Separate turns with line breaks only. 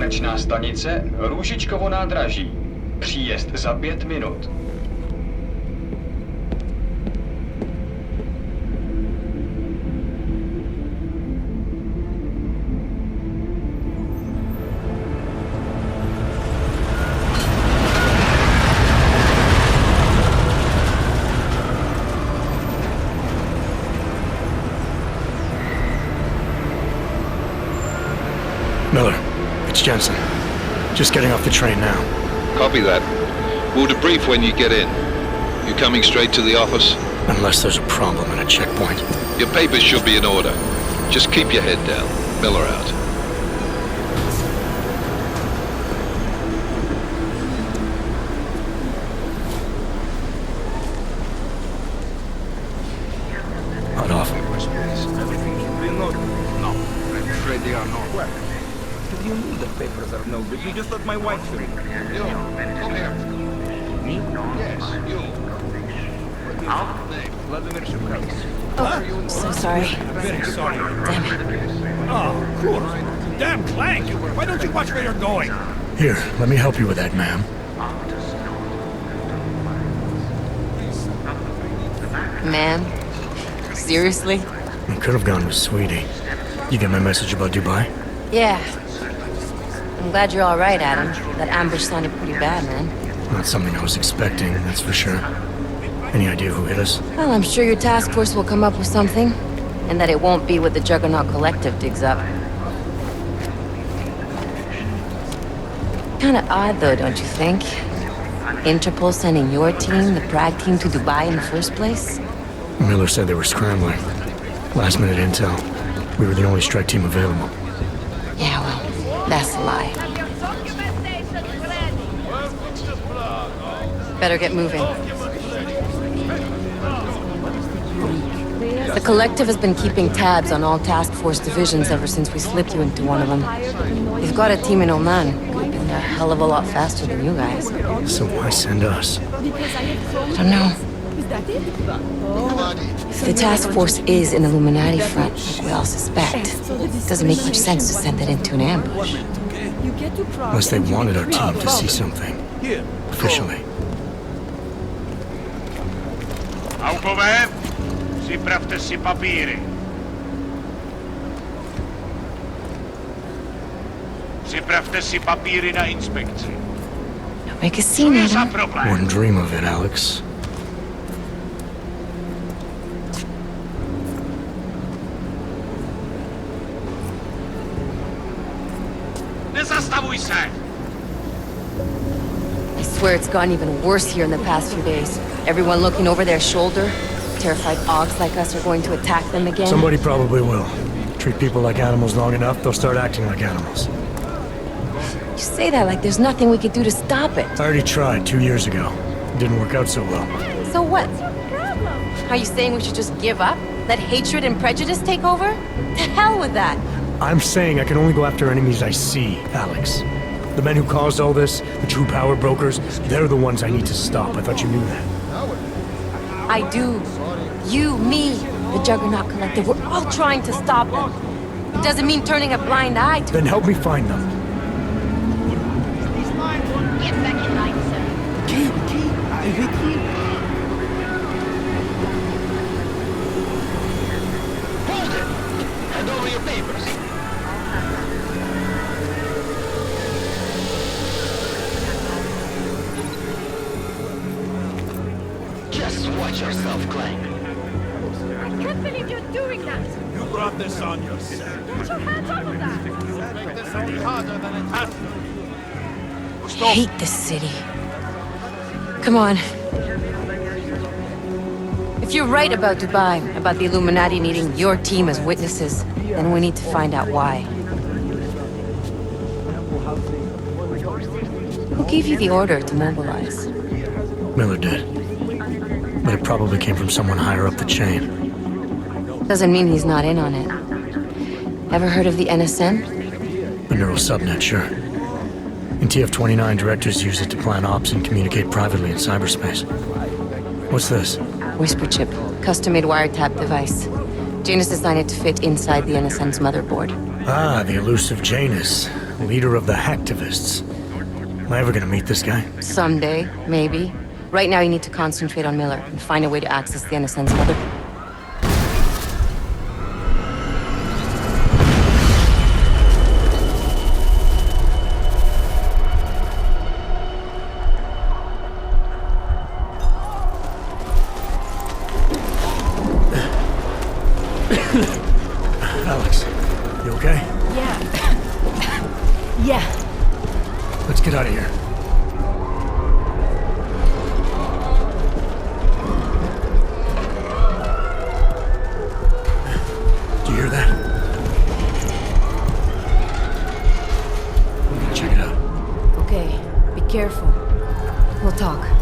Konečná stanice Růžičkovo nádraží. Příjezd za 5 minut.
Miller, it's Jensen. Just getting off the train now.
Copy that. We'll debrief when you get in. You coming straight to the office?
Unless there's a problem at a checkpoint.
Your papers should be in order. Just keep your head down. Miller out.
Hot off.
No, I'm afraid they are not. What? You knew the papers are no good. You just let my wife through.
You, come here.
Me?
Yes, you.
Vladimir Shukowski.
Oh, so sorry.
Very sorry.
Damn it.
Oh, of course. Damn Clank! Why don't you watch where you're going?
Here, let me help you with that, ma'am.
Man? Seriously?
I could have gone with Sweetie. You get my message about Dubai?
Yeah. I'm glad you're all right, Adam. That ambush sounded pretty bad, man.
Not something I was expecting, that's for sure. Any idea who hit us?
Well, I'm sure your task force will come up with something. And that it won't be what the Juggernaut Collective digs up. Kinda odd, though, don't you think? Interpol sending your team, the Prague team, to Dubai in the first place?
Miller said they were scrambling. Last minute intel. We were the only strike team available.
Yeah, well, that's a lie. Better get moving. The Collective has been keeping tabs on all task force divisions ever since we slipped you into one of them. They've got a team in Oman. Could have been a hell of a lot faster than you guys.
So why send us?
I don't know. If the task force is an Illuminati front, like we all suspect, it doesn't make much sense to send it into an ambush.
Unless they wanted our team to see something. Officially.
Autové, připravte si papíry. Připravte si papíry na inspekci.
Don't make a scene,
Co za
Adam.
problém?
Wouldn't dream of it, Alex.
Nezastavuj se!
I swear it's gotten even worse here in the past few days. Everyone looking over their shoulder. Terrified Augs like us are going to attack them again.
Somebody probably will. Treat people like animals long enough, they'll start acting like animals.
You say that like there's nothing we could do to stop it.
I already tried 2 years ago. It didn't work out so well.
So what? Are you saying we should just give up? Let hatred and prejudice take over? To hell with that!
I'm saying I can only go after enemies I see, Alex. The men who caused all this, the true power brokers, they're the ones I need to stop. I thought you knew that.
I do. You, me, the Juggernaut Collective, we're all trying to stop them. It doesn't mean turning a blind eye to
Then help me find them.
Get back in line, sir.
Hold it! Hand over your papers. Just watch yourself, Clank.
I can't believe you're doing that.
You brought this on yourself.
Get your hands off of that.
Make this any harder than it has to.
I hate this city. Come on. If you're right about Dubai, about the Illuminati needing your team as witnesses, then we need to find out why. Who gave you the order to mobilize?
Miller did. But it probably came from someone higher up the chain.
Doesn't mean he's not in on it. Ever heard of the NSN?
The neural subnet, sure. In TF-29, directors use it to plan ops and communicate privately in cyberspace. What's this?
Whisper chip, custom-made wiretap device. Janus designed it to fit inside the NSN's motherboard.
Ah, the elusive Janus. leader of the hacktivists. Am I ever gonna meet this guy?
Someday, maybe. Right now, you need to concentrate on Miller and find a way to access the NSN's mother.
Alex, you okay?
Yeah.
Let's get out of here. Do you hear that? I'm gonna check it out.
Okay, be careful. We'll talk.